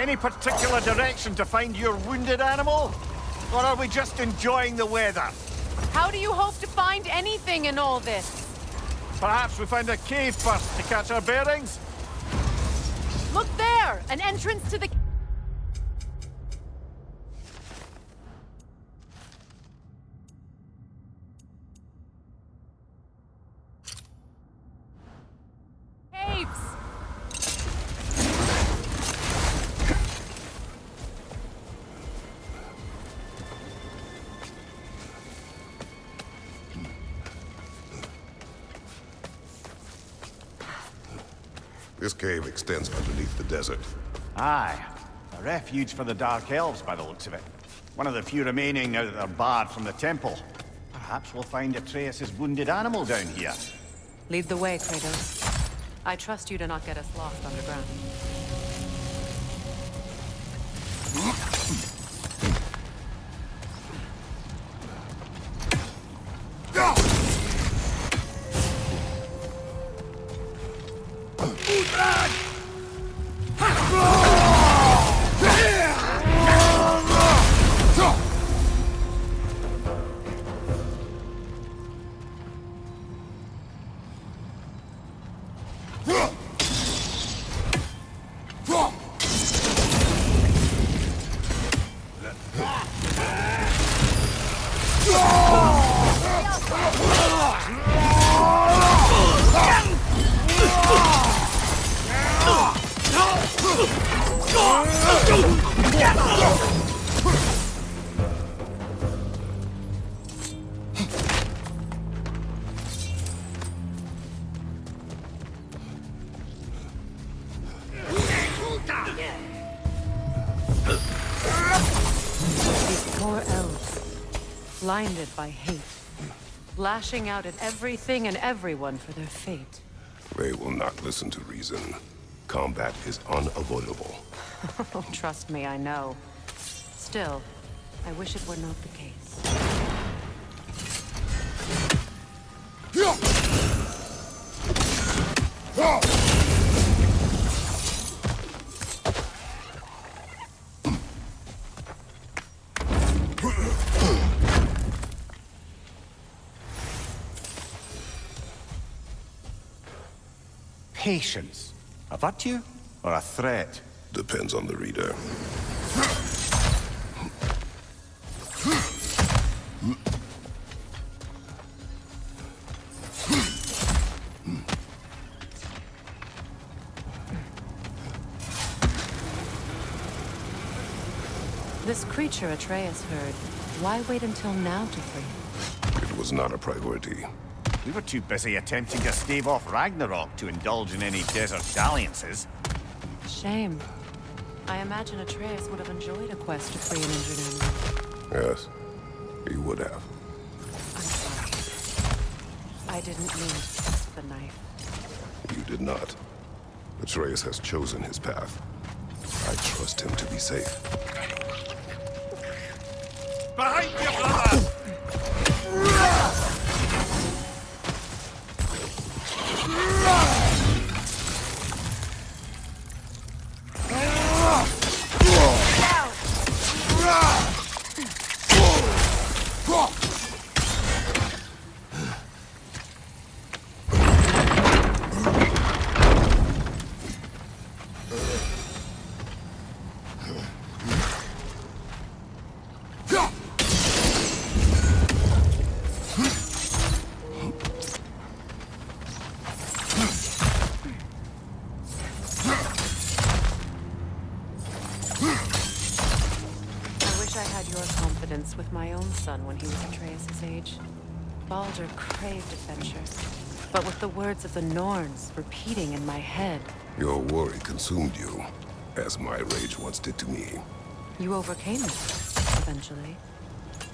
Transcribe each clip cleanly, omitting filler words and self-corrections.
Any particular direction to find your wounded animal? Or are we just enjoying the weather? How do you hope to find anything in all this? Perhaps we find a cave first to catch our bearings? Look there! An entrance to the... caves! This cave extends underneath the desert. Aye. A refuge for the Dark Elves by the looks of it. One of the few remaining now that they're barred from the temple. Perhaps we'll find Atreus' wounded animal down here. Lead the way, Kratos. I trust you to not get us lost underground. These poor elves, blinded by hate, lashing out at everything and everyone for their fate. They will not listen to reason. Combat is unavoidable. Trust me, I know. Still, I wish it were not the case. Patience. A virtue or a threat? Depends on the reader. This creature Atreus heard, why wait until now to free him? It was not a priority. We were too busy attempting to stave off Ragnarok to indulge in any desert dalliances. Shame. I imagine Atreus would have enjoyed a quest to free an injured animal. Yes, he would have. I'm sorry. I didn't mean to test the knife. You did not. Atreus has chosen his path. I trust him to be safe. Behind you, brother! With my own son when he was Atreus' age. Baldur craved adventure, but with the words of the Norns repeating in my head. Your worry consumed you, as my rage once did to me. You overcame it, eventually.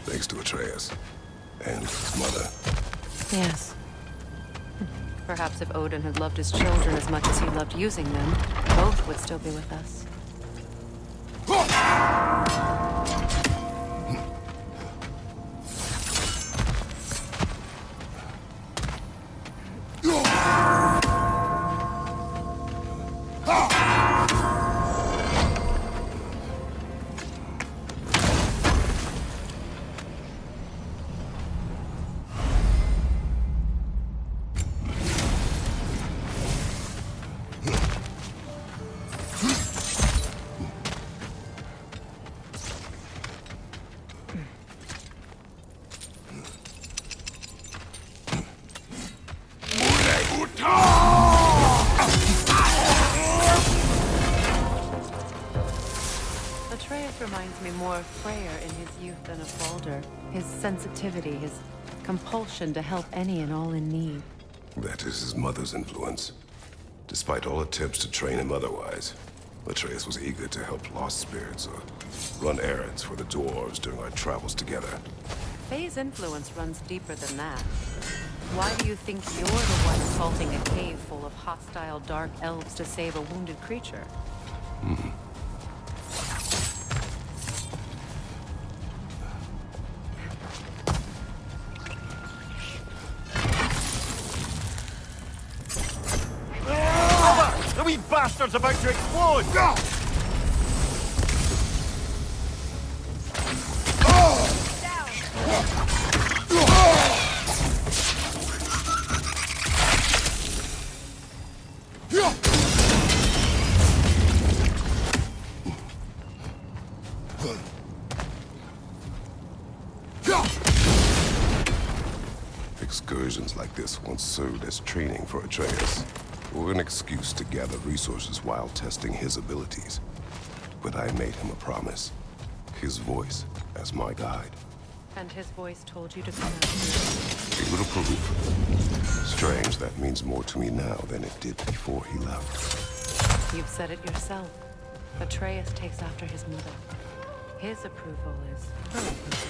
Thanks to Atreus. And his mother. Yes. Perhaps if Odin had loved his children as much as he loved using them, both would still be with us. Atreus reminds me more of Freyr in his youth than of Balder. His sensitivity, his compulsion to help any and all in need. That is his mother's influence. Despite all attempts to train him otherwise, Atreus was eager to help lost spirits or run errands for the dwarves during our travels together. Faye's influence runs deeper than that. Why do you think you're the one assaulting a cave full of hostile dark elves to save a wounded creature? The wee bastard's about to explode! Excursions like this once served as training for Atreus, or an excuse to gather resources while testing his abilities. But I made him a promise. His voice as my guide. And his voice told you to come out here. A little proof. Strange, that means more to me now than it did before he left. You've said it yourself. Atreus takes after his mother. His approval is her approval.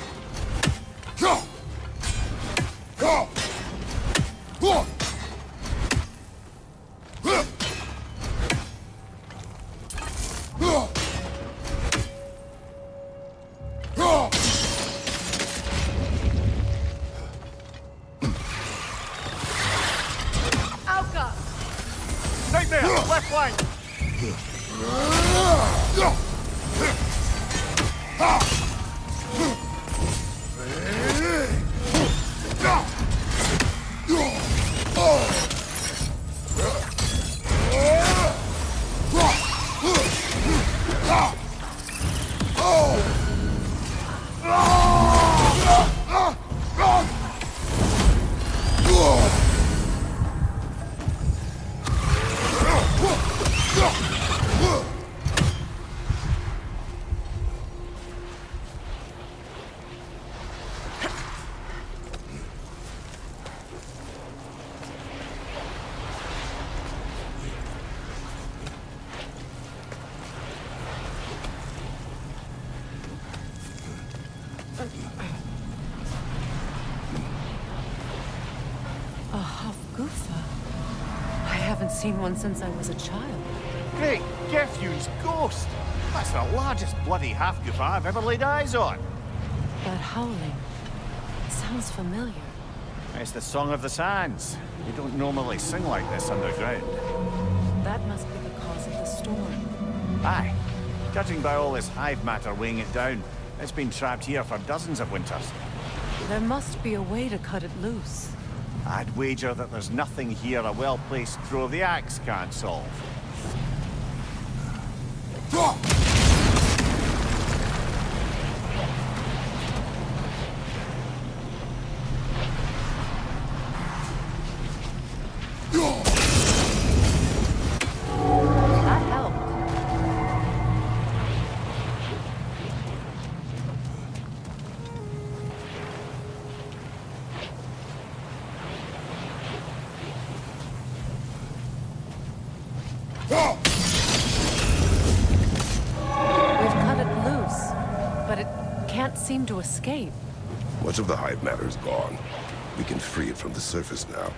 Nightmare! Left flank! A Hafgufa. I haven't seen one since I was a child. Great Gefew's ghost! That's the largest bloody Hafgufa I've ever laid eyes on. That howling sounds familiar. It's the Song of the Sands. You don't normally sing like this underground. That must be the cause of the storm. Aye. Judging by all this hive matter weighing it down, it's been trapped here for dozens of winters. There must be a way to cut it loose. I'd wager that there's nothing here a well-placed throw of the axe can't solve. That helped. We've cut it loose, but it can't seem to escape. Much of the hive matter is gone. We can free it from the surface now.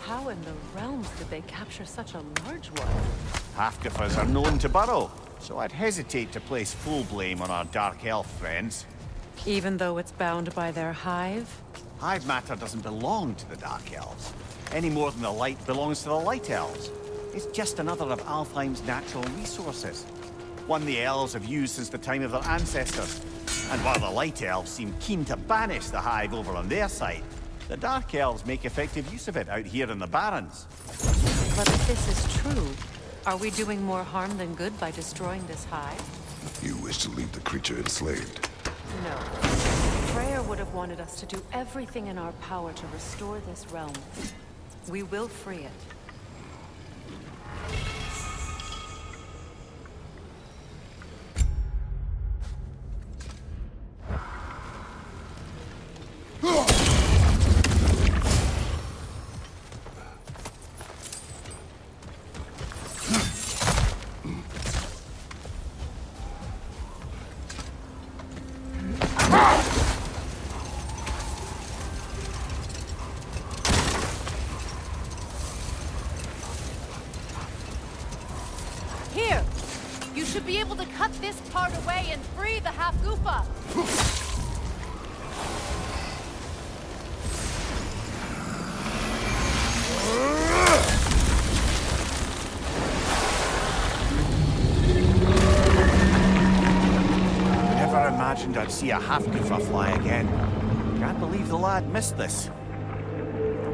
How in the realms did they capture such a large one? Hafgufas are known to burrow, so I'd hesitate to place full blame on our Dark Elf friends. Even though it's bound by their hive? Hive matter doesn't belong to the Dark Elves, any more than the light belongs to the Light Elves. It's just another of Alfheim's natural resources. One the Elves have used since the time of their ancestors. And while the Light Elves seem keen to banish the hive over on their side, the Dark Elves make effective use of it out here in the Barrens. But if this is true, are we doing more harm than good by destroying this hive? You wish to leave the creature enslaved. No. Freyr would have wanted us to do everything in our power to restore this realm. We will free it. Here! You should be able to cut this part away and free the Hafgufa! Never imagined I'd see a Hafgufa fly again. Can't believe the lad missed this.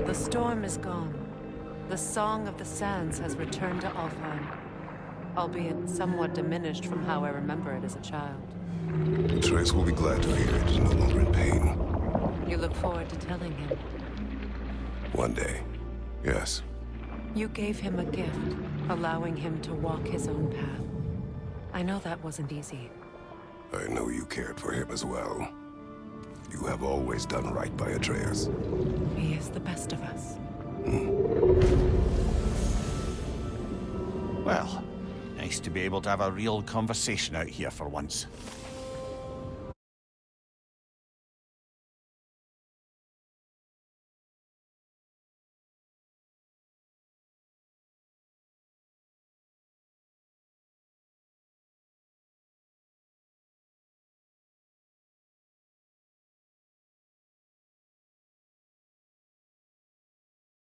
The storm is gone. The Song of the Sands has returned to Alfheim, albeit somewhat diminished from how I remember it as a child. Atreus will be glad to hear it is no longer in pain. You look forward to telling him. One day, yes. You gave him a gift, allowing him to walk his own path. I know that wasn't easy. I know you cared for him as well. You have always done right by Atreus. He is the best of us. Well, nice to be able to have a real conversation out here for once.